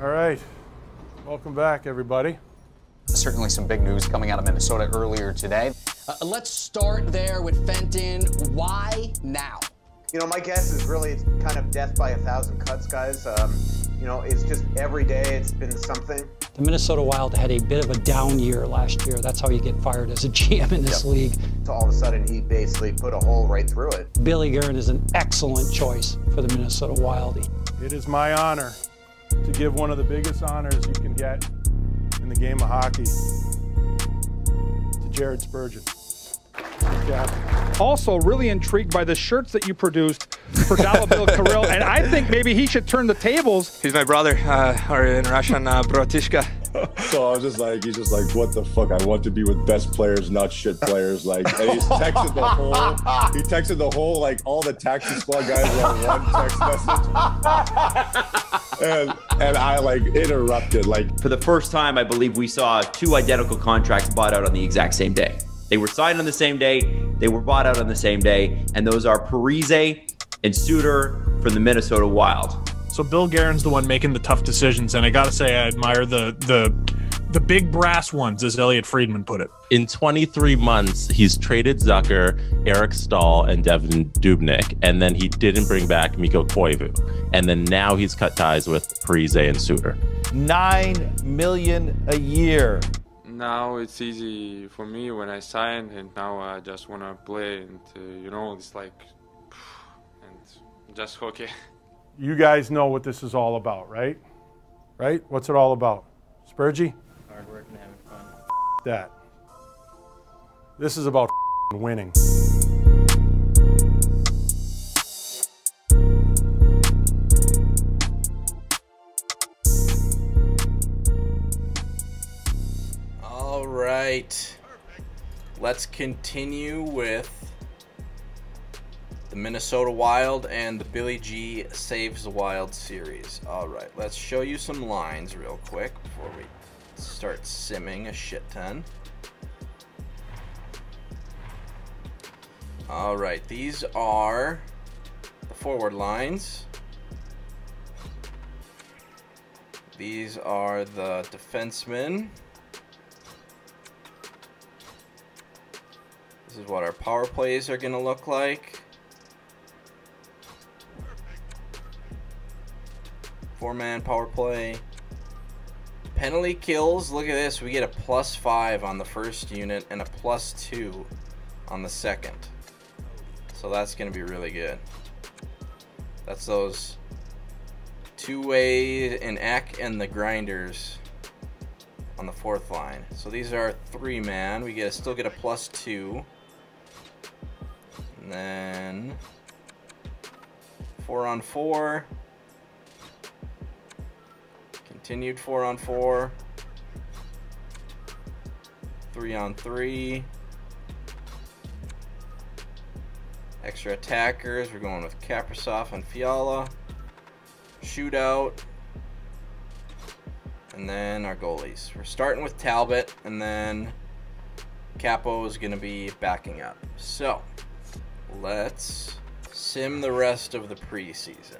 All right, welcome back, everybody. Certainly some big news coming out of Minnesota earlier today. Let's start there with Fenton. Why now? You know, my guess is really it's kind of death by 1,000 cuts, guys. You know, it's just every day it's been something. The Minnesota Wild had a bit of a down year last year. That's how you get fired as a GM in this league. So all of a sudden, he basically put a hole right through it. Billy Guerin is an excellent choice for the Minnesota Wild. It is my honor to give one of the biggest honors you can get in the game of hockey to Jared Spurgeon. Also really intrigued by the shirts that you produced for Bill Kirill, and I think maybe he should turn the tables. He's my brother, or in Russian, bratishka. So I was just like, he's just like, what the fuck? I want to be with best players, not shit players. Like, and he texted the whole, like, all the taxi squad guys were on one text message. And I, like, interrupted. Like, for the first time, I believe we saw two identical contracts bought out on the exact same day. They were signed on the same day, they were bought out on the same day, and those are Parise and Suter from the Minnesota Wild. So Bill Guerin's the one making the tough decisions, and I gotta say I admire the big brass ones, as Elliot Friedman put it. In 23 months, he's traded Zucker, Eric Stahl, and Devin Dubnyk, and then he didn't bring back Mikko Koivu. And then now he's cut ties with Parise and Suter. $9 million a year. Now it's easy for me when I sign, and now I just want to play, and you know, it's like, and just hockey. You guys know what this is all about, right? Right? What's it all about? Spurgey? Hard work and having fun. That. This is about winning. All right. Let's continue with the Minnesota Wild and the Billy G Saves the Wild series. All right, let's show you some lines real quick before we start simming a shit ton. All right, these are the forward lines. These are the defensemen. This is what our power plays are going to look like. 4-man power play. Penalty kills, look at this. We get a +5 on the first unit and a +2 on the second. So that's going to be really good. That's those two-way and Eck and the grinders on the fourth line. So these are 3-man. We still get a +2. And then 4-on-4. Continued 4-on-4. 3-on-3. Extra attackers. We're going with Kaprizov and Fiala. Shootout. And then our goalies. We're starting with Talbot, and then Capo is going to be backing up. So, let's sim the rest of the preseason.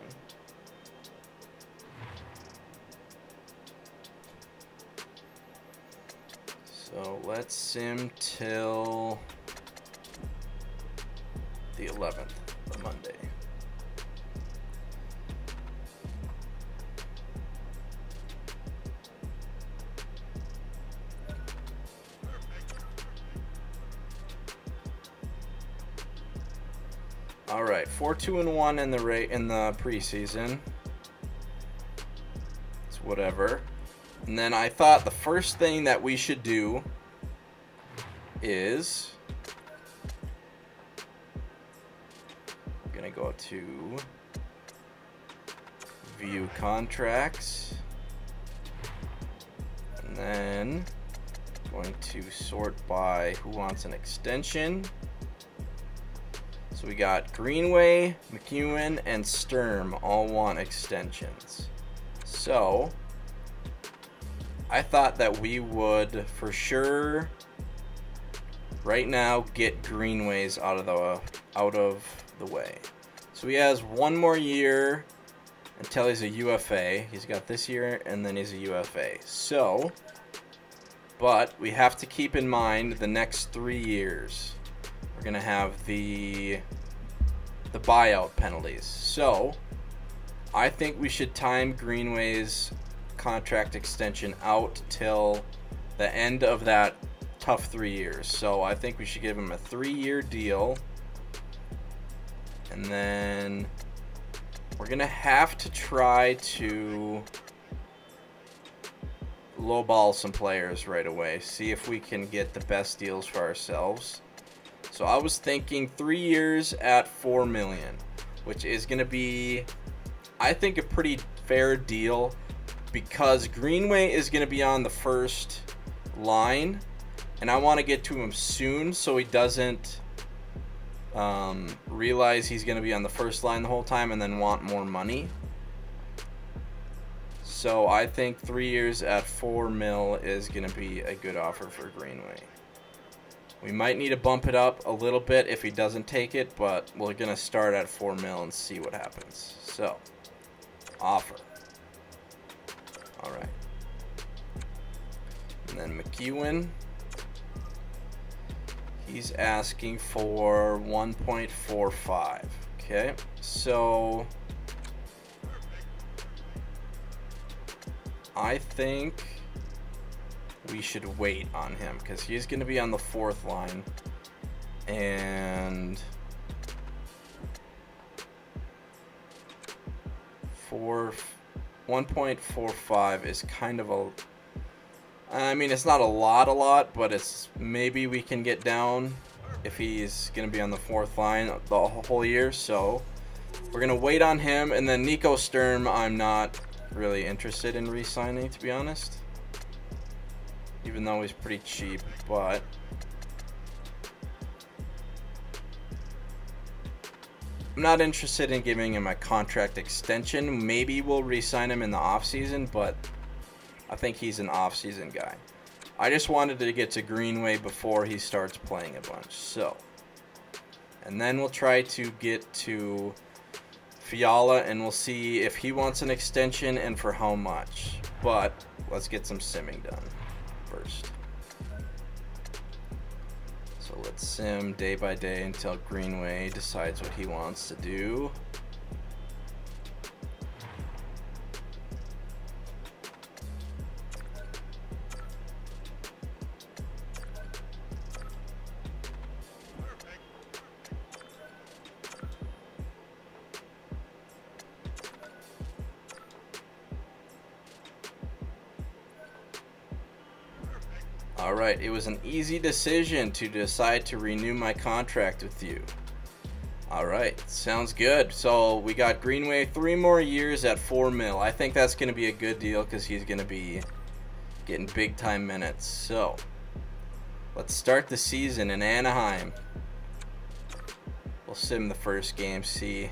So let's sim till the 11th, the Monday. All right, 4-2-1 in the preseason. It's whatever. And then I thought the first thing that we should do is we're gonna go to view contracts, and then going to sort by who wants an extension. So we got Greenway, McEwen, and Sturm all want extensions. So I thought that we would for sure right now get Greenway's out of the way. So he has one more year until he's a UFA. He's got this year, and then he's a UFA. So, but we have to keep in mind the next 3 years. We're going to have the buyout penalties. So, I think we should time Greenway's contract extension out till the end of that tough 3 years. So I think we should give him a 3-year deal. And then we're going to have to try to lowball some players right away. See if we can get the best deals for ourselves. So I was thinking 3 years at $4 million, which is going to be, I think, a pretty fair deal because Greenway is going to be on the first line, and I want to get to him soon so he doesn't realize he's going to be on the first line the whole time and then want more money. So I think 3 years at $4 million is going to be a good offer for Greenway. We might need to bump it up a little bit if he doesn't take it, but we're going to start at $4 million and see what happens. So, offer. All right. And then McEwen, he's asking for 1.45. Okay, so I think we should wait on him because he's going to be on the fourth line, and for 1.45 is kind of a, I mean, it's not a lot, but it's maybe we can get down if he's going to be on the fourth line the whole year. So we're going to wait on him. And then Nico Sturm, I'm not really interested in re-signing, to be honest, even though he's pretty cheap, but I'm not interested in giving him a contract extension. Maybe we'll re-sign him in the offseason, but I think he's an off-season guy. I just wanted to get to Greenway before he starts playing a bunch. So, and then we'll try to get to Fiala, and we'll see if he wants an extension and for how much. But let's get some simming done first. So let's sim day by day until Greenway decides what he wants to do. Alright, it was an easy decision to decide to renew my contract with you. Alright, sounds good. So we got Greenway 3 more years at $4 million. I think that's going to be a good deal because he's going to be getting big time minutes. So let's start the season in Anaheim. We'll sim the first game, see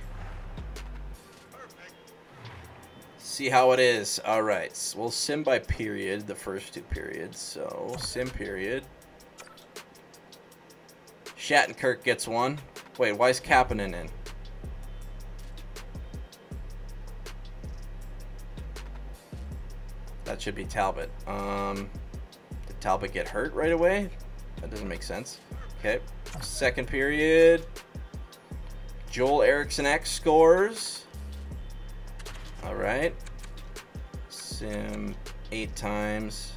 how it is. All right, we'll sim by period, the first 2 periods. So sim period. Shattenkirk gets 1. Wait, why is Kapanen in? That should be Talbot. Did Talbot get hurt right away? That doesn't make sense. Okay, second period. Joel Eriksson X scores. All right. Sim 8 times.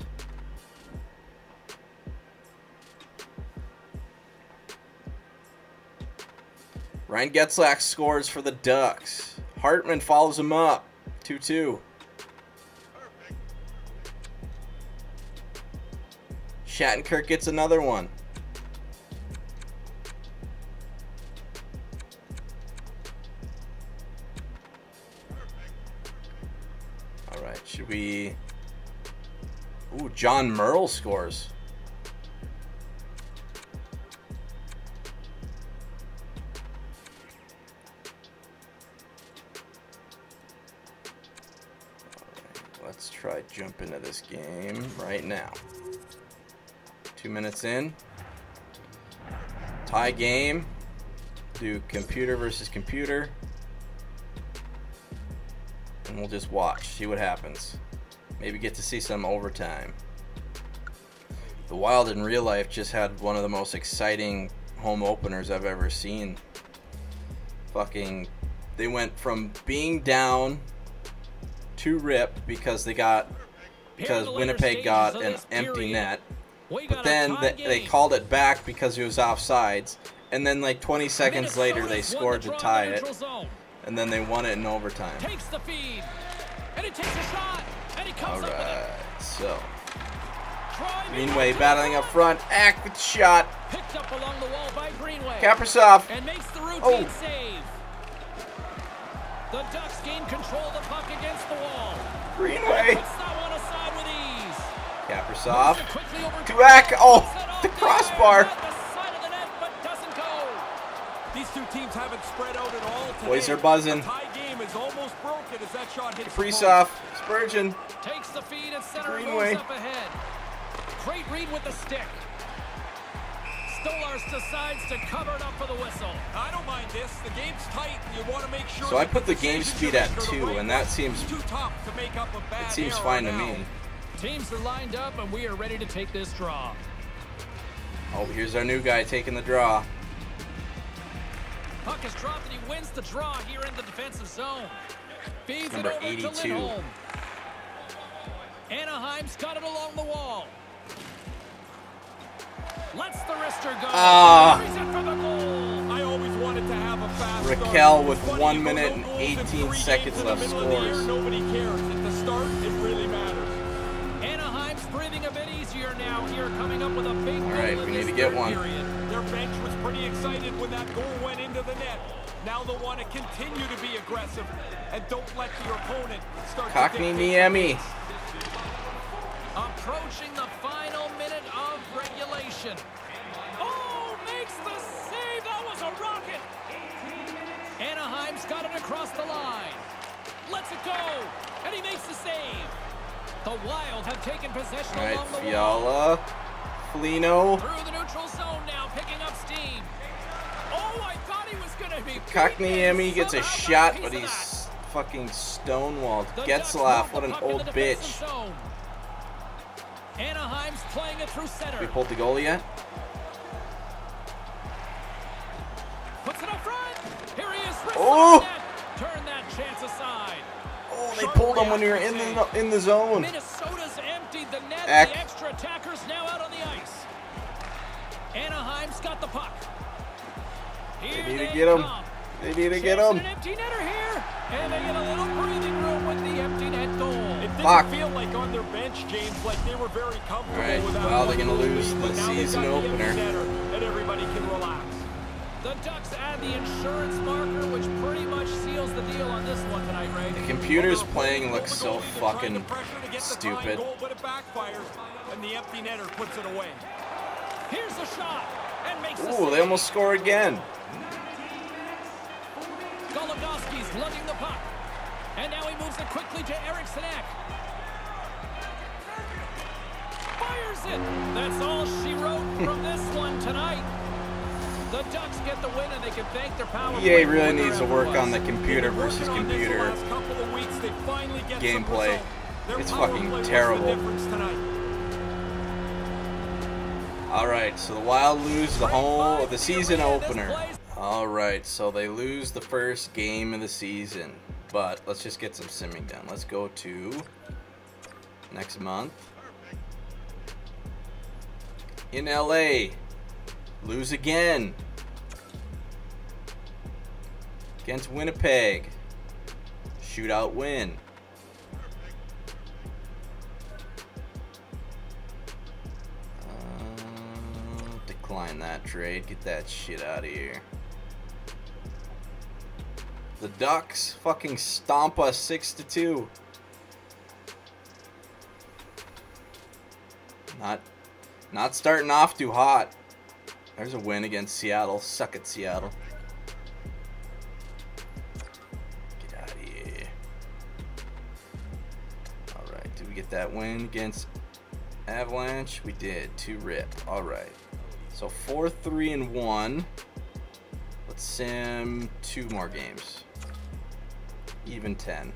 Ryan Getzlach scores for the Ducks. Hartman follows him up. 2-2. Shattenkirk gets another one. Should we... Ooh, John Merle scores. Alright, let's try jump into this game right now. 2 minutes in. Tie game. Do computer versus computer. and we'll just watch, see what happens. Maybe get to see some overtime. The Wild in real life just had one of the most exciting home openers I've ever seen. Fucking, they went from being down to rip because Winnipeg got an empty net, but then they called it back because it was offsides, and then like 20 seconds later they scored to tie it, and then they won it in overtime. Alright, so Greenway battling up front. Ack with shot. Kaprizov. Oh. The Ducks gain control of the puck against the wall. Greenway. Kaprizov. To Ack. Oh, the crossbar. These two teams haven't spread out at all today. Boys are buzzing. The tie game is almost broken as that shot hits Kaprizov. Spurgeon. Takes the feed and center Greenway. moves up ahead. Great read with the stick. Stolarz decides to cover it up for the whistle. I don't mind this. The game's tight. You want to make sure. So I put the game speed at 2, and that seems fine to me. Teams are lined up, and we are ready to take this draw. Oh, here's our new guy taking the draw. Puck is dropped, and he wins the draw here in the defensive zone. Feeds Number it over 82. to Lindholm. Anaheim's got it along the wall. Lets the wrister go. I always wanted to have a fast Raquel with 1 minute and 18 seconds left scores. Nobody cares. At the start, it really matters. Anaheim's breathing a bit easier now here, coming up with a big goal. All right, we need to get one. Their bench was pretty excited when that goal went into the net. Now they'll want to continue to be aggressive and don't let your opponent start Cockney Niemi. Approaching the final minute of regulation. Oh, makes the save. That was a rocket. Anaheim's got it across the line. Lets it go. And he makes the save. The Wild have taken possession along the Fiala. Foligno. Through the neutral zone now, picking up steam. Oh, I thought he was going to be... Cockney Niemi gets a shot, but he's fucking stonewalled. Getzlaff, what an old bitch. Anaheim's playing it through center. We pulled the goal yet? Puts it up front. Here he is. Oh! Turn that chance aside. Oh, they pulled him when we were in the zone. Minnesota's emptied the net. Ack. The extra attackers now out on the ice. Anaheim's got the puck. Here They need to get him. They need to get him. An empty netter here, and they get a little breathing room with the empty net goal. It didn't Fuck. feel like on their bench, James, like they were very comfortable All right, with that. well, they're gonna lose the But now they've season got the opener. empty netter, and everybody can relax. The Ducks add the insurance marker, which pretty much seals the deal on this one tonight, Ray. The computer's playing looks so fucking stupid. Goal, but it backfires, and the empty netter puts it away. Here's the shot, and makes the Ooh, they almost score again. Goligoski's lugging the puck. And now he moves it quickly to Eriksson Ek. Fires it. That's all she wrote from this one tonight. The Ducks get the win and they can thank their power. EA really needs to work on the computer versus computer gameplay. It's fucking terrible. Alright, so the Wild lose the season opener. Alright, so they lose the first game of the season. But let's just get some simming done. Let's go to next month. In LA. Lose again. Against Winnipeg. Shootout win. Decline that trade. Get that shit out of here. The Ducks fucking stomp us 6-2. Not starting off too hot. There's a win against Seattle. Suck it, Seattle. Get out of here. Alright, did we get that win against Avalanche? We did. 2-rip. Alright. So 4-3-1. Let's sim 2 more games. Even 10.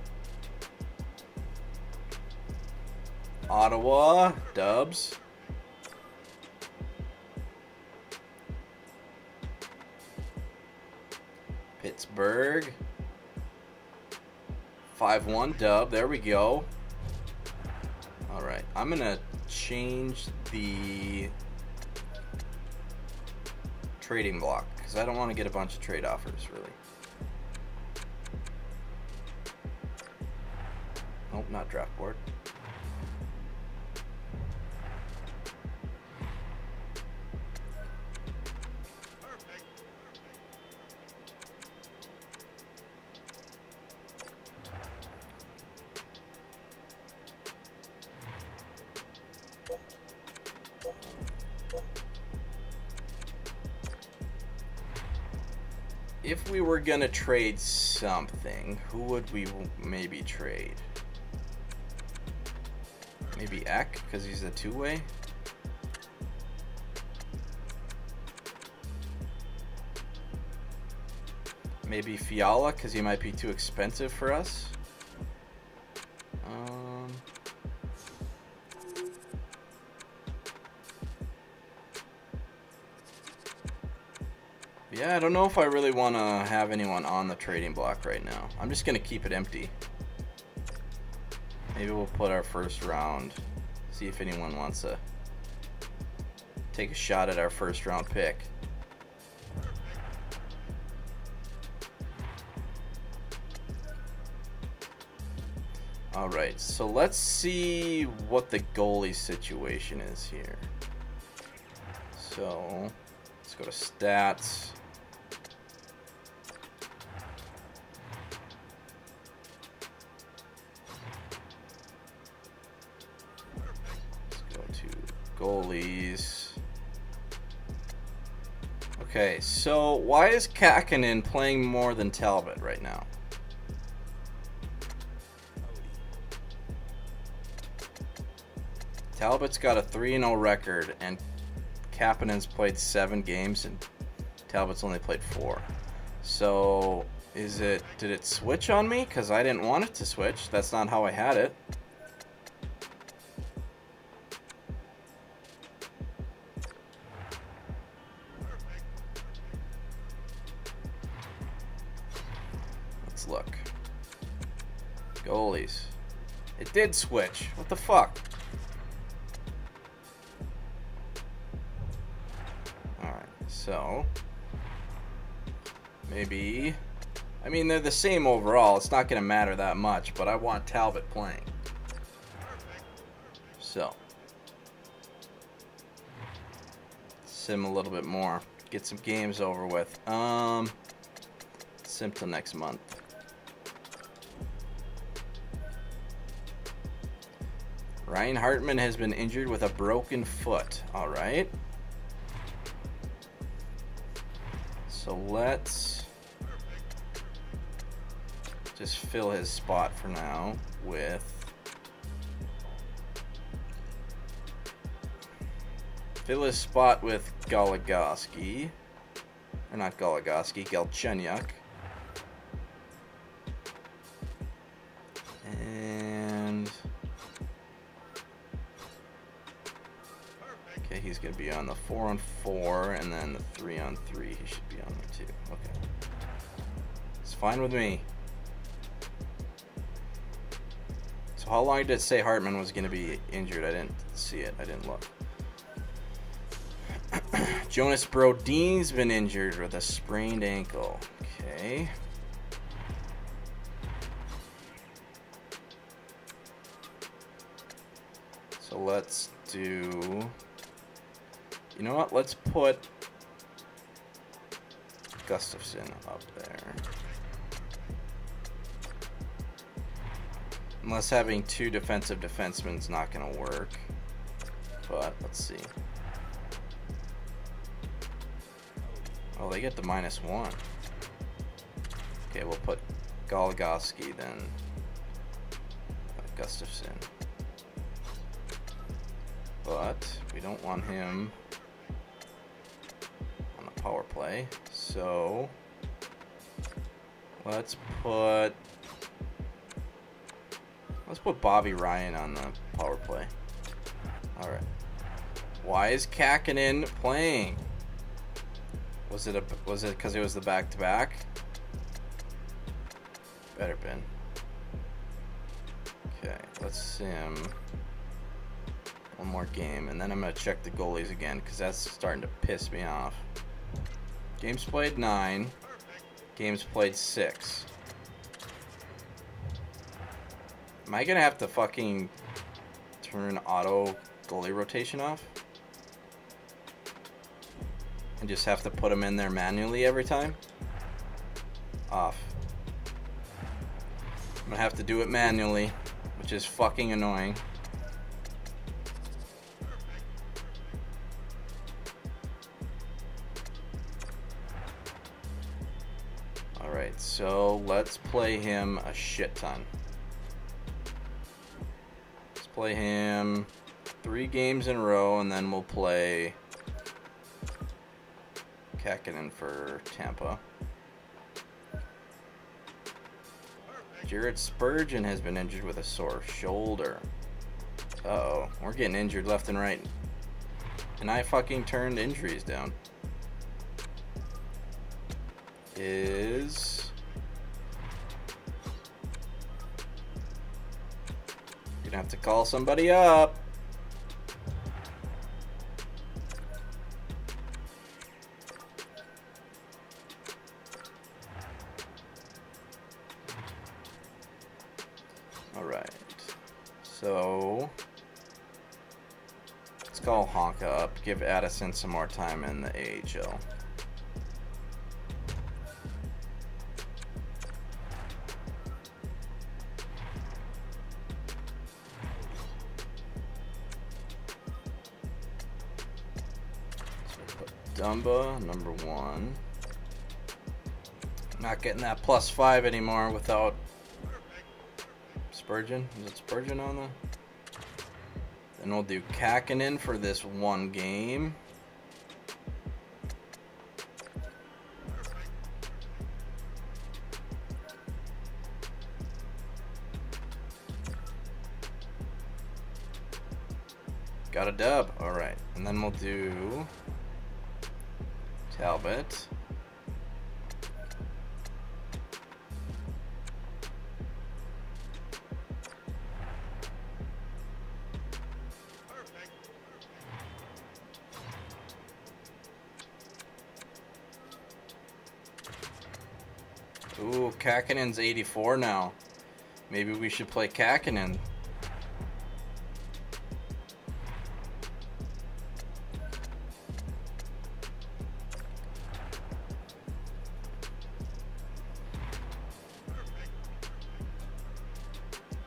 Ottawa, dubs. Pittsburgh. 5-1 dub. There we go. All right. I'm going to change the trading block because I don't want to get a bunch of trade offers, really. Nope, not draft board. If we were gonna trade something, who would we maybe trade? Maybe Eck, because he's a two-way? Maybe Fiala, because he might be too expensive for us? Yeah, I don't know if I really want to have anyone on the trading block right now. I'm just going to keep it empty. Maybe we'll put our first round, see if anyone wants to take a shot at our first round pick. Alright, so let's see what the goalie situation is here. So, let's go to stats. Goalies. Okay, so why is Kakkonen playing more than Talbot right now? Talbot's got a 3-0 record, and Kakkonen's played 7 games, and Talbot's only played 4. So, did it switch on me? Because I didn't want it to switch. That's not how I had it. Look. Goalies. It did switch. What the fuck? Alright, so maybe, I mean, they're the same overall. It's not going to matter that much, but I want Talbot playing. So sim a little bit more. Get some games over with. Sim till next month. Ryan Hartman has been injured with a broken foot. All right. So let's just fill his spot for now with Goligoski. Or not Goligoski, Galchenyuk. And okay, he's going to be on the 4-on-4, and then the 3-on-3, he should be on there too. Okay. It's fine with me. So how long did it say Hartman was going to be injured? I didn't see it. I didn't look. Jonas Brodin's been injured with a sprained ankle. Okay. So let's do... You know what? Let's put Gustafson up there. Unless having 2 defensive defensemen is not going to work. But let's see. Oh, they get the -1. Okay, we'll put Goligoski then. Gustafson. But we don't want him on the power play. So let's put Let's put Bobby Ryan on the power play. All right. Why is Kakinen playing? Was it because it was the back-to-back? Better been. Okay, let's sim one more game, and then I'm gonna check the goalies again because that's starting to piss me off. Games played 9. Games played 6. Am I gonna have to fucking turn auto goalie rotation off? And just have to put them in there manually every time? Off. I'm gonna have to do it manually, which is fucking annoying. Alright, so let's play him a shit ton. Let's play him 3 games in a row, and then we'll play Kakinen for Tampa. Jared Spurgeon has been injured with a sore shoulder. Uh-oh, we're getting injured left and right. And I fucking turned injuries down. Gonna have to call somebody up. Alright, so let's call Honka up, give Addison some more time in the AHL. So put Dumba, number 1. Not getting that +5 anymore without Spurgeon. Is it Spurgeon on the? Then we'll do Kakinen for this 1 game. Got a dub. All right, and then we'll do Talbot. Ooh, Kakinen's 84 now. Maybe we should play Kakinen.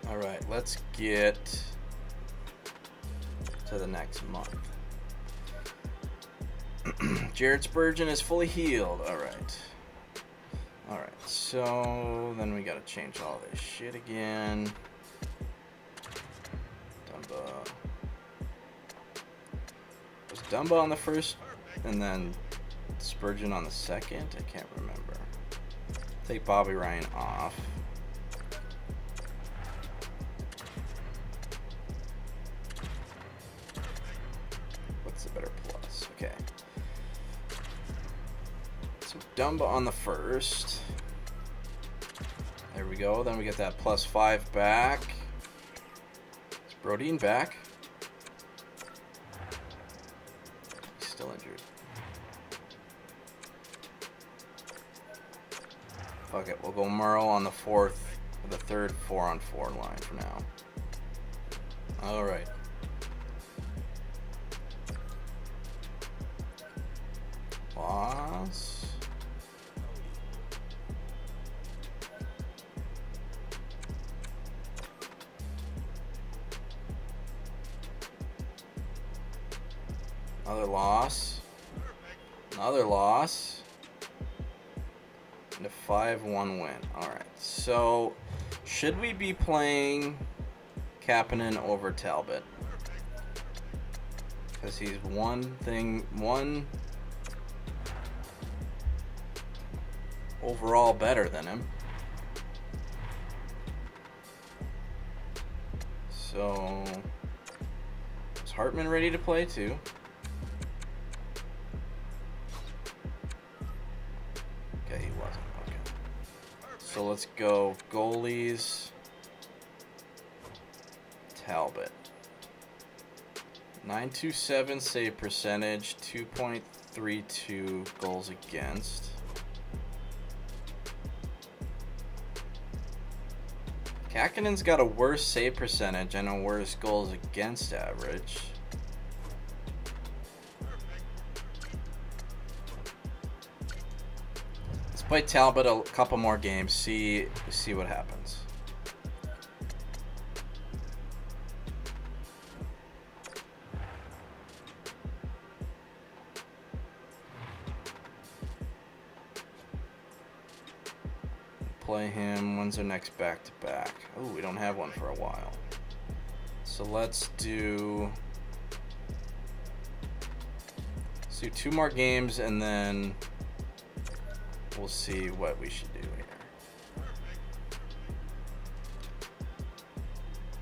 Alright, let's get to the next month. Jared Spurgeon is fully healed. Alright. Alright, so then we gotta change all this shit again. Dumba. Was Dumba on the first and then Spurgeon on the second? I can't remember. Take Bobby Ryan off. What's the better plus? Okay. So Dumba on the first. There we go. Then we get that +5 back. Is Brodeen back? He's still injured. Fuck it. We'll go Murrow on the third 4-on-4 line for now. All right. Loss. Another loss. Another loss. And a 5-1 win. Alright, so should we be playing Kapanen over Talbot? Because he's one overall better than him. So, is Hartman ready to play too? Okay, he wasn't. Okay. So let's go goalies. Talbot. 927 save percentage, 2.32 goals against. Kakkonen's got a worse save percentage and a worse goals against average. Let's play Talbot a couple more games, see what happens. Play him. When's our next back-to-back? Oh, we don't have one for a while. So let's do 2 more games and then we'll see what we should do here.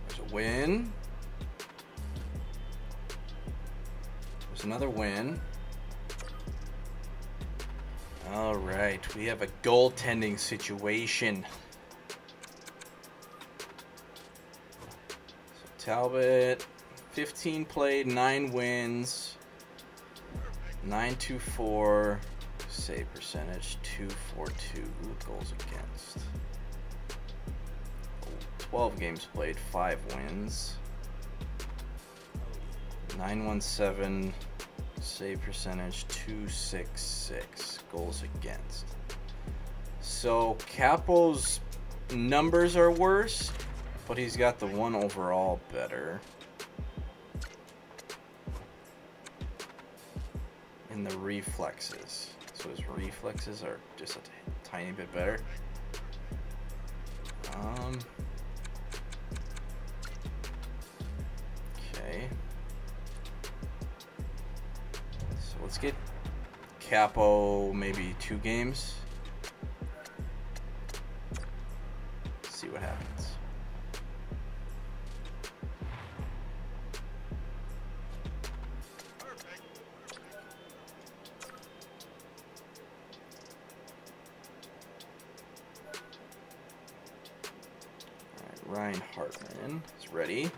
There's a win. There's another win. All right, we have a goaltending situation. So Talbot, 15 played, 9 wins, 924 save percentage, 242 goals against. 12 games played, 5 wins, 917. Save percentage 266 goals against. So Capo's numbers are worse, but he's got the 1 overall better. In the reflexes. So his reflexes are just a tiny bit better. Okay. Let's get Capo maybe 2 games. See what happens. All right, Ryan Hartman is ready.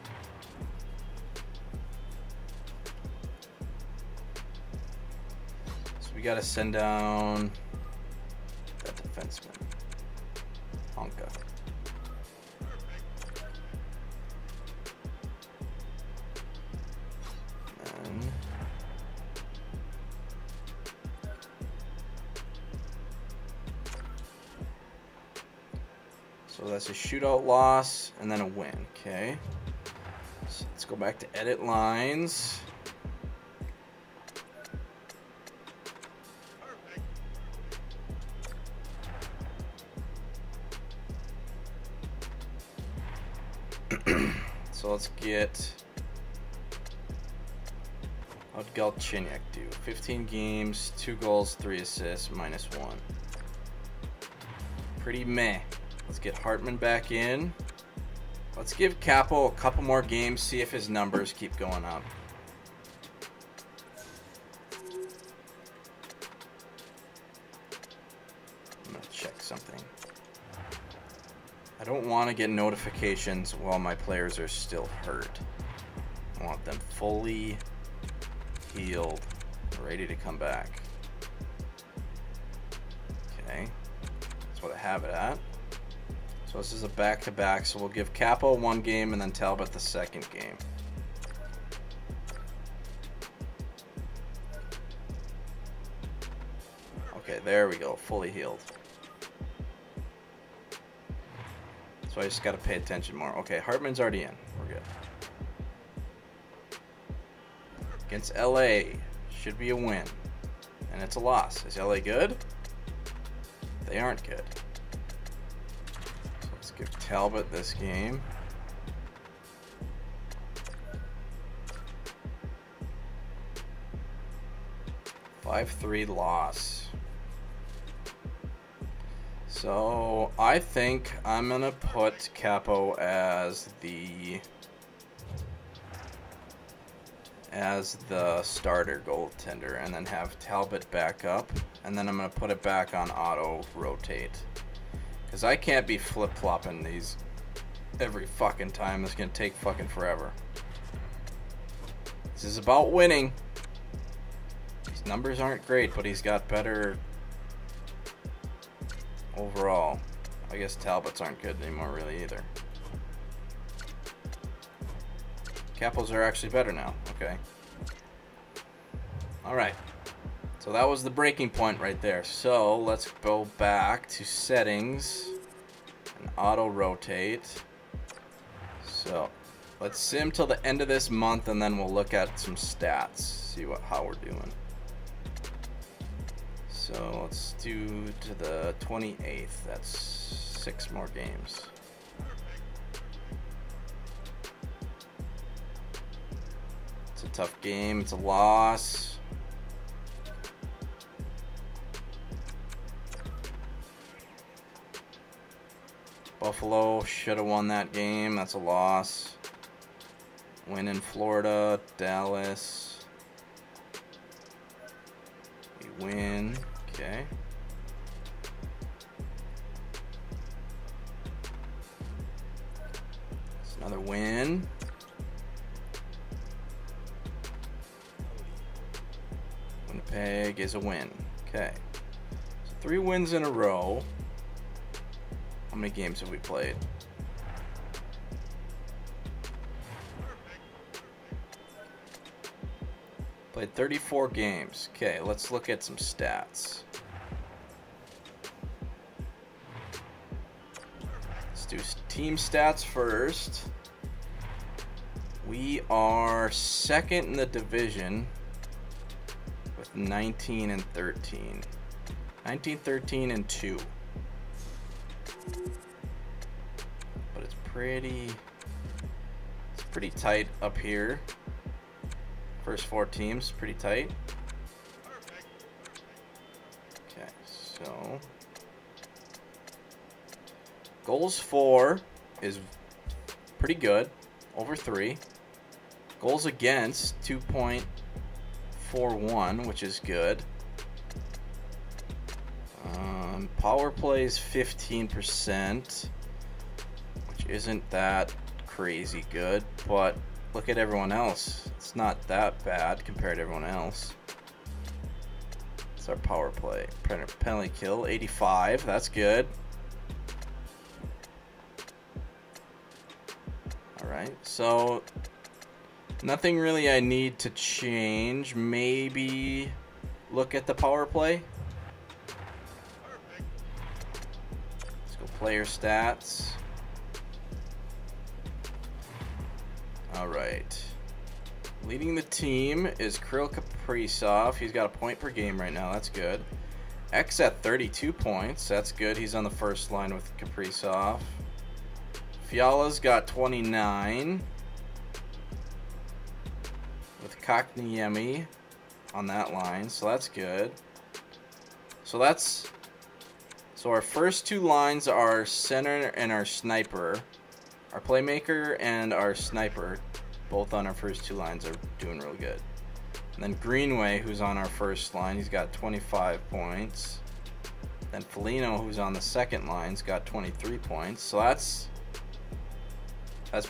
We gotta send down that defenseman, Honka. And so that's a shootout loss and then a win. Okay. So let's go back to edit lines. So let's get, how'd Galchenyuk do? 15 games, 2 goals, 3 assists, -1. Pretty meh. Let's get Hartman back in. Let's give Capo a couple more games, see if his numbers keep going up. I'm gonna check something. I don't want to get notifications while my players are still hurt. I want them fully healed, ready to come back. Okay, that's what I have it at. So this is a back-to-back, so we'll give Capo 1 game and then Talbot the 2nd game. Okay, there we go, fully healed. So I just got to pay attention more. Okay, Hartman's already in. We're good. Against LA. Should be a win. And it's a loss. Is LA good? They aren't good. So let's give Talbot this game. A 5-3 loss. So I think I'm gonna put Capo as the as the starter goaltender and then have Talbot back up, and then I'm going to put it back on auto rotate. Because I can't be flip-flopping these every fucking time. It's going to take fucking forever. This is about winning. His numbers aren't great, but he's got better overall. I guess Talbots aren't good anymore really either. Capos are actually better now. Okay. Alright. So that was the breaking point right there. So let's go back to settings and auto rotate. So let's sim till the end of this month, and then we'll look at some stats, see how we're doing. So let's do to the 28th. That's 6 more games. It's a tough game. It's a loss. Buffalo should have won that game. That's a loss. Win in Florida. Dallas. We win. Okay. It's another win. Winnipeg is a win. Okay. So 3 wins in a row. How many games have we played? Played 34 games. Okay, let's look at some stats. Let's do team stats first. We are second in the division with 19 and 13. 19, 13, and 2. But it's pretty tight up here. First 4 teams, pretty tight. Okay, so goals for is pretty good, over 3. Goals against 2.41, which is good. Power play is 15%, which isn't that crazy good, but look at everyone else. It's not that bad compared to everyone else. It's our power play. Penalty kill, 85. That's good. Alright, so nothing really I need to change. Maybe look at the power play. Player stats. Alright. Leading the team is Kirill Kaprizov. He's got a point per game right now. That's good. X at 32 points. That's good. He's on the first line with Kaprizov. Fiala's got 29. With Kokniemi on that line. So that's good. So our first 2 lines are center and our sniper. Our playmaker and our sniper, both on our first 2 lines, are doing real good. And then Greenway, who's on our first line, he's got 25 points. Then Foligno, who's on the second line, has got 23 points. So that's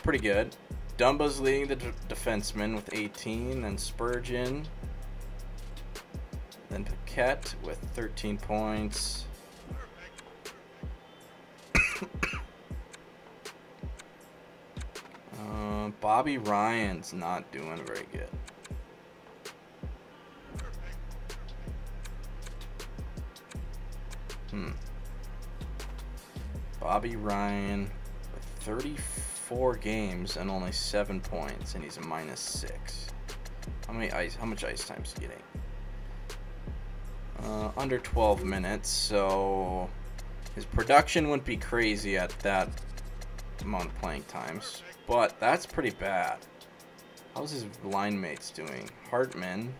pretty good. Dumba's leading the defenseman with 18. Then Spurgeon. Then Paquette with 13 points. Bobby Ryan's not doing very good. Bobby Ryan with 34 games and only 7 points, and he's a -6. How much ice time is he getting? Under 12 minutes, so his production wouldn't be crazy at that amount of playing times, but that's pretty bad. How's his line mates doing? Hartman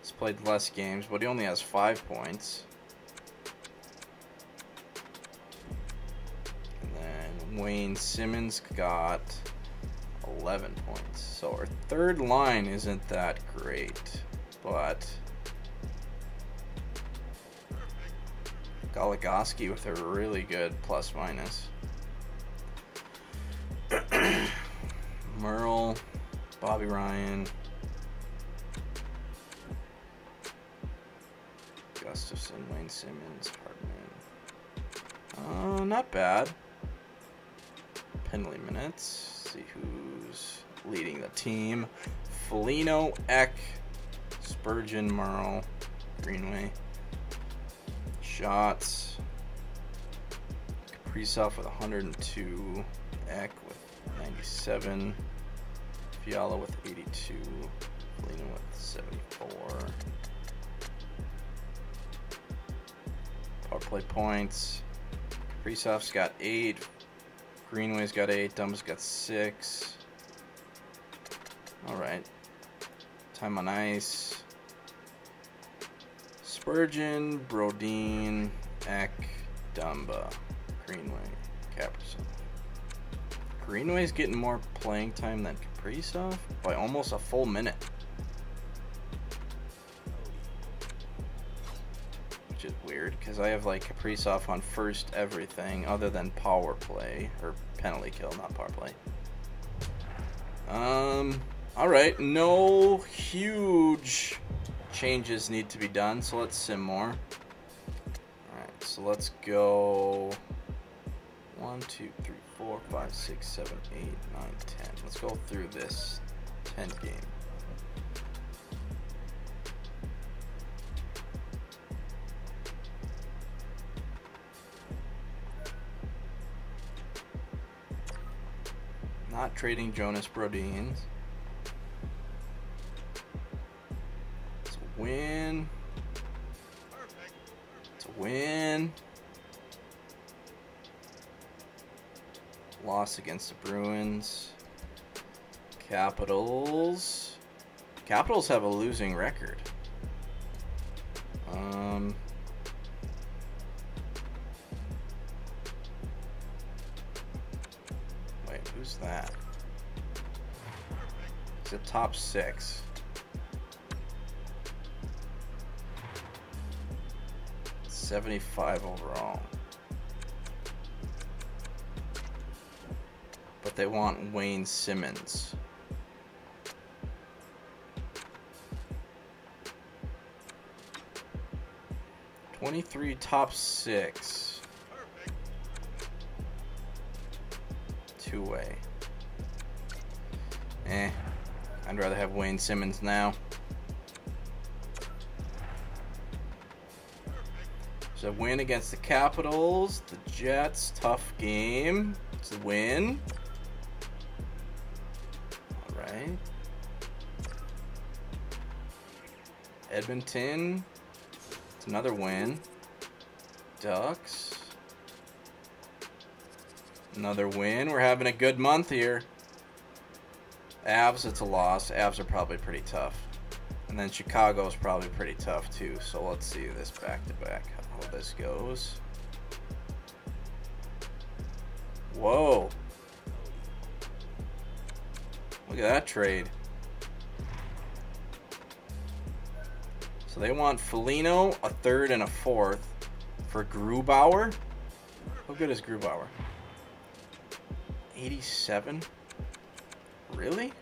has played less games, but he only has 5 points. And then Wayne Simmons got 11 points. So our third line isn't that great, but Goligoski with a really good plus minus. Merle, Bobby Ryan, Gustafson, Wayne Simmons, Hartman. Not bad. Penalty minutes. See who's leading the team. Foligno, Eck, Spurgeon, Merle, Greenway. Shots. Kaprizov with 102. Eck with 97. Fiala with 82. Foligno with 74. Power play points. Kaprizov's got 8. Greenway's got 8. Dumb's got 6. Alright. Time on ice. Spurgeon, Brodin, Eck, Dumba, Greenway, Kaprizov. Greenway's getting more playing time than Kaprizov by almost a full minute. Which is weird, because I have like Kaprizov on first everything other than power play, or penalty kill, not power play. Alright, no huge changes need to be done, so let's sim more. Alright, so let's go 1, 2, 3, 4, 5, 6, 7, 8, 9, 10. Let's go through this 10th game. Not trading Jonas Brodin. It's a win. It's a win. Loss against the Bruins. Capitals. Capitals have a losing record. Wait, who's that? It's a top 6. It's 75 overall. But they want Wayne Simmons. '23 top 6. Two-way. I'd rather have Wayne Simmons now. So win against the Capitals. The Jets, tough game. It's a win. Alright. Edmonton. It's another win. Ducks. Another win. We're having a good month here. Avs, it's a loss. Avs are probably pretty tough. And then Chicago's probably pretty tough too. So let's see this back-to-back, how this goes. Whoa. Look at that trade. So they want Foligno, a 3rd and a 4th for Grubauer. How good is Grubauer? 87? Really?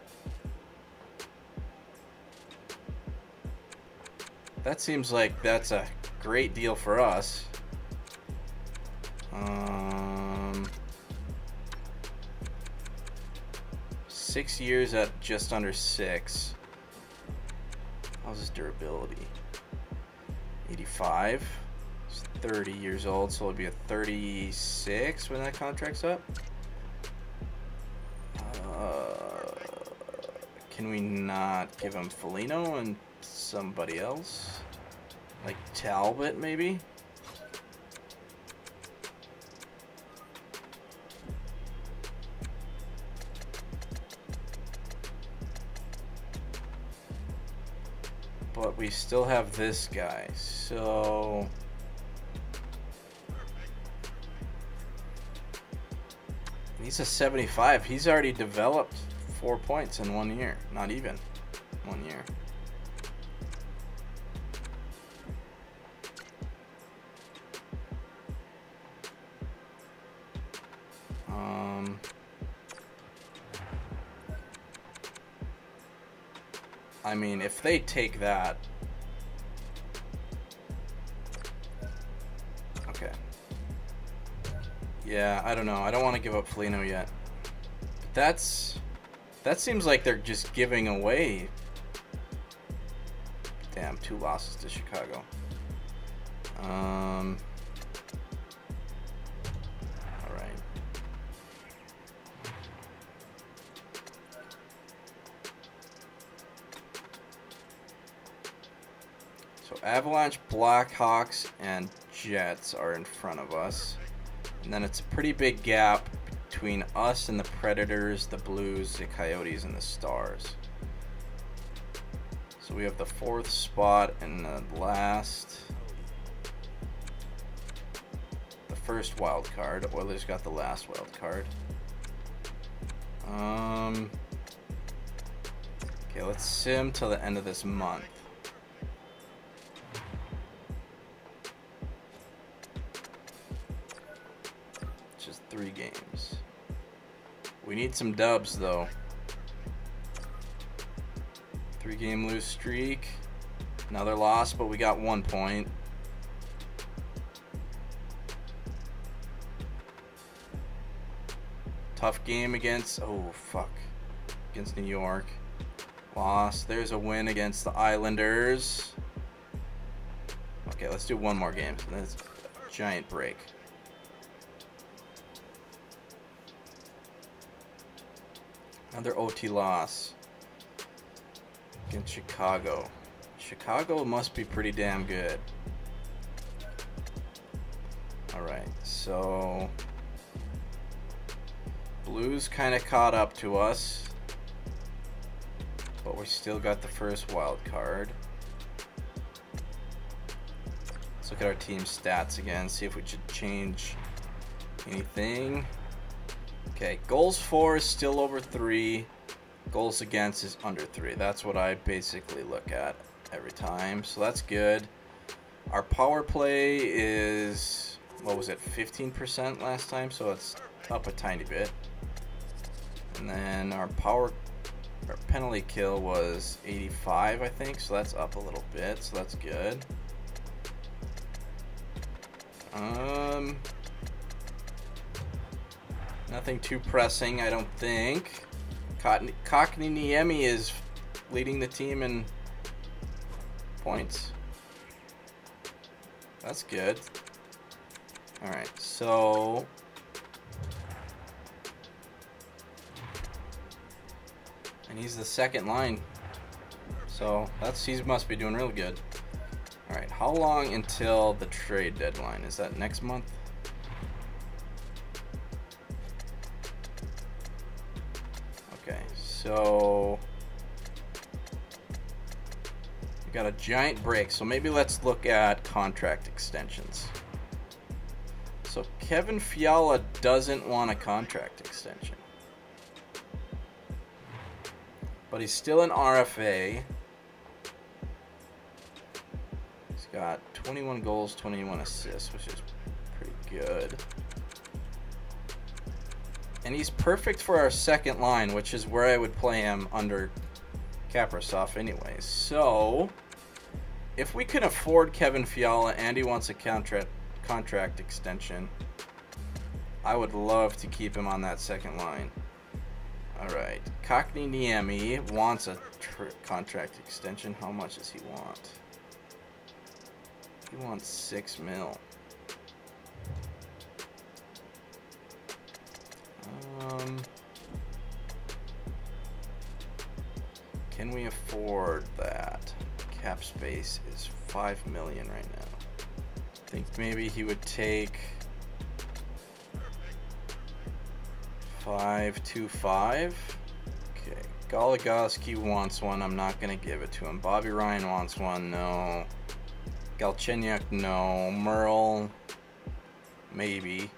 That seems like that's a great deal for us. 6 years at just under 6. How's his durability? 85. He's 30 years old, so it'll be a 36 when that contract's up. Can we not give him Foligno and somebody else? Like Talbot, maybe? But we still have this guy, so... He's a 75. He's already developed 4 points in 1 year. Not even 1 year. I mean, if they take that... Okay. Yeah, I don't know. I don't want to give up Foligno yet. That seems like they're just giving away. Damn, 2 losses to Chicago. All right. So Avalanche, Blackhawks, and Jets are in front of us. And then it's a pretty big gap between us and the Predators, the Blues, the Coyotes, and the Stars. So we have the 4th spot and the first wild card. Oilers got the last wild card. Okay, let's sim till the end of this month. Just 3 games. We need some dubs though. 3-game lose streak. Another loss, but we got 1 point. Tough game against, against New York. Loss. There's a win against the Islanders. Okay, let's do 1 more game. That's a giant break. Another OT loss against Chicago. Chicago must be pretty damn good. Alright, so Blues kind of caught up to us, but we still got the first wild card. Let's look at our team stats again, see if we should change anything. Okay, goals for is still over 3. Goals against is under 3. That's what I basically look at every time, so that's good. Our power play is, what was it, 15% last time, so it's up a tiny bit. And then our penalty kill was 85, I think, so that's up a little bit, so that's good. Nothing too pressing, I don't think. Kotkaniemi is leading the team in points. That's good. Alright, so and he's the second line. So he must be doing real good. Alright, how long until the trade deadline? Is that next month? Okay, so we got a giant break, so maybe let's look at contract extensions. So Kevin Fiala doesn't want a contract extension, but he's still an RFA. He's got 21 goals, 21 assists, which is pretty good. And he's perfect for our second line, which is where I would play him under Kaprizov anyways. So if we can afford Kevin Fiala and he wants a contract extension, I would love to keep him on that second line. Alright, Kotkaniemi wants a contract extension. How much does he want? He wants 6 mil. Can we afford that? Cap space is 5 million right now. I think maybe he would take 5.25. Okay, Goligoski wants one. I'm not gonna give it to him. Bobby Ryan wants one. No. Galchenyuk, no. Merle, maybe.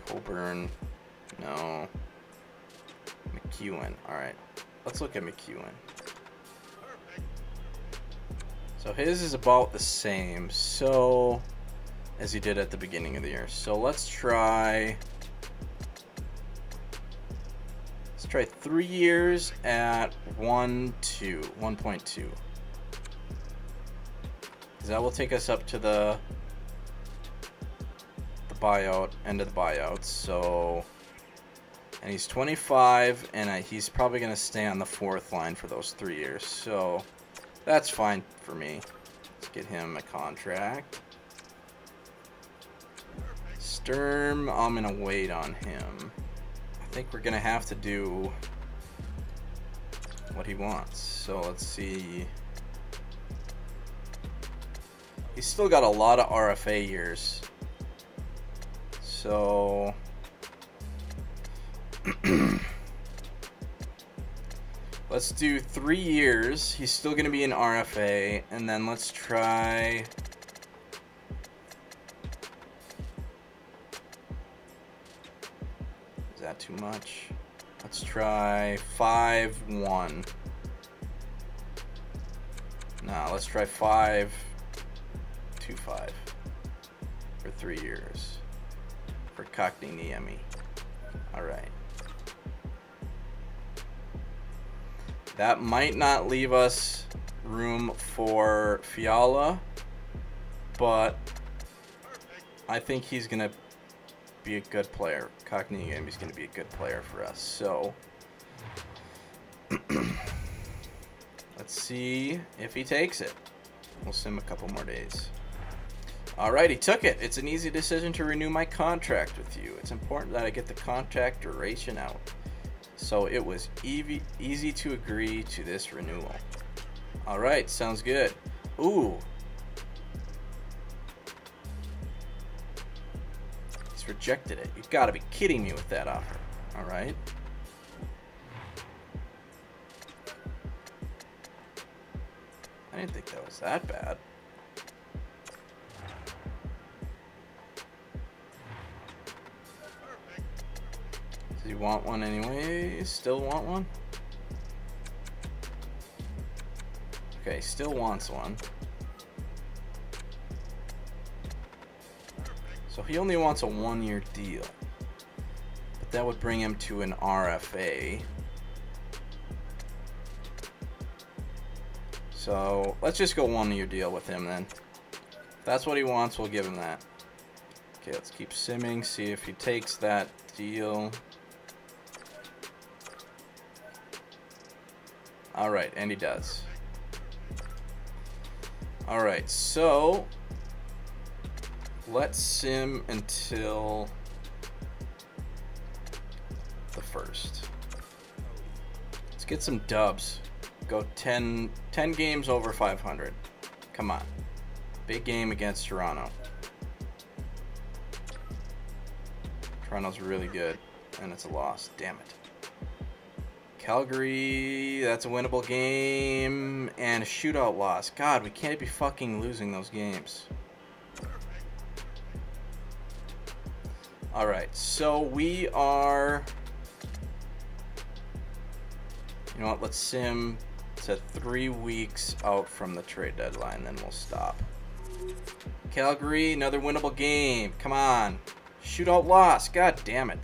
Coburn, no. McEwen. All right, let's look at McEwen. So his is about the same as he did at the beginning of the year. So let's try 3 years at 1.2. That will take us up to the buyout, end of the buyouts. So, and he's 25, and he's probably going to stay on the 4th line for those 3 years. So that's fine for me. Let's get him a contract. Sturm, I'm going to wait on him. I think we're going to have to do what he wants. So let's see. He's still got a lot of RFA years. So let's do 3 years. He's still going to be an RFA. And then let's try... Is that too much? Let's try 5-1. Nah, let's try 5-2-5 for 3 years for Cockney Niemi. All right. That might not leave us room for Fiala, but I think he's gonna be a good player. Cockney Niemi's gonna be a good player for us. So let's see if he takes it. We'll sim a couple more days. Alright, he took it. It's an easy decision to renew my contract with you. It's important that I get the contract duration out. So it was easy to agree to this renewal. Alright, sounds good. Ooh. He's rejected it. You've got to be kidding me with that offer. Alright. I didn't think that was that bad. Does he want one anyway? Still want one? Okay, still wants one. So he only wants a 1-year deal. But that would bring him to an RFA. So let's just go 1-year deal with him then. If that's what he wants, we'll give him that. Okay, let's keep simming, see if he takes that deal. Alright, and he does. Alright, so let's sim until the 1st. Let's get some dubs. Go 10 games over 500. Come on. Big game against Toronto. Toronto's really good, and it's a loss. Damn it. Calgary, that's a winnable game, and a shootout loss. God, we can't be fucking losing those games. Alright, so we are... You know what, let's sim to 3 weeks out from the trade deadline, then we'll stop. Calgary, another winnable game. Come on. Shootout loss. God damn it.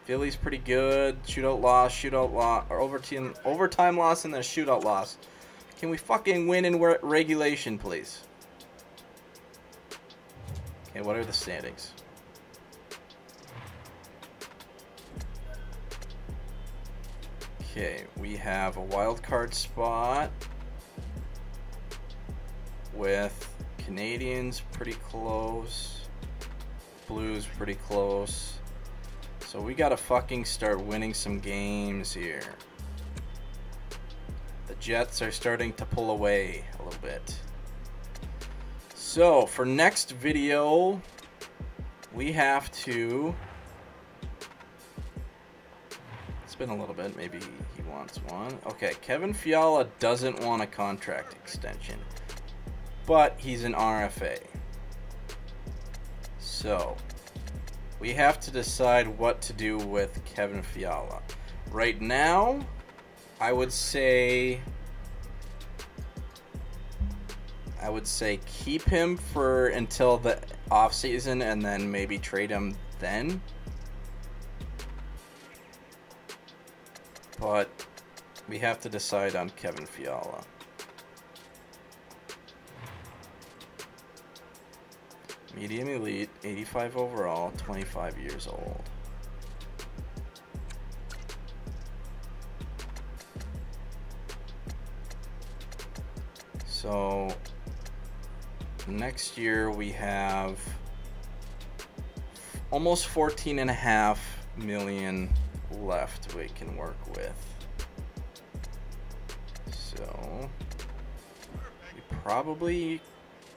Philly's pretty good. Shootout loss, or overtime loss, and then a shootout loss. Can we fucking win in regulation, please? Okay, what are the standings? Okay, we have a wild card spot with Canadians pretty close, Blues pretty close. So we gotta fucking start winning some games here. The Jets are starting to pull away a little bit. So for next video, we have to... It's been a little bit, maybe he wants one. Okay, Kevin Fiala doesn't want a contract extension, but he's an RFA. So we have to decide what to do with Kevin Fiala. right now, I would say keep him for until the off season and then maybe trade him then. But we have to decide on Kevin Fiala. Medium elite, 85 overall, 25 years old. So next year we have almost 14.5 million left we can work with. So we probably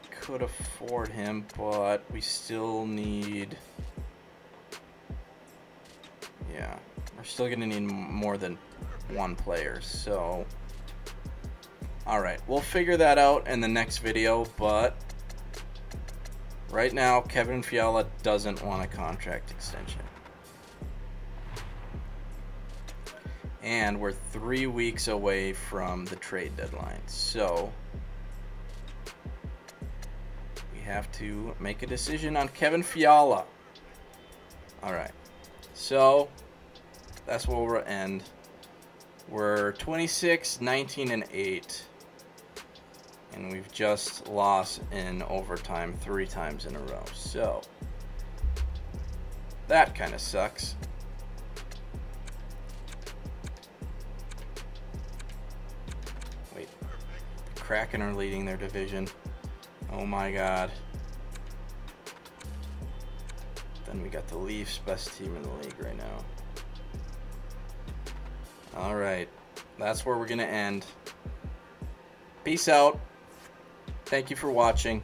could afford him, but we still need, yeah, we're still gonna need more than one player. So alright, we'll figure that out in the next video, but right now Kevin Fiala doesn't want a contract extension. And we're 3 weeks away from the trade deadline, so we have to make a decision on Kevin Fiala. Alright, so that's where we'll end. We're 26, 19, and 8. And we've just lost in overtime 3 times in a row. So that kind of sucks. Wait, the Kraken are leading their division. Oh my god. Then we got the Leafs, best team in the league right now. Alright, that's where we're going to end. Peace out. Thank you for watching.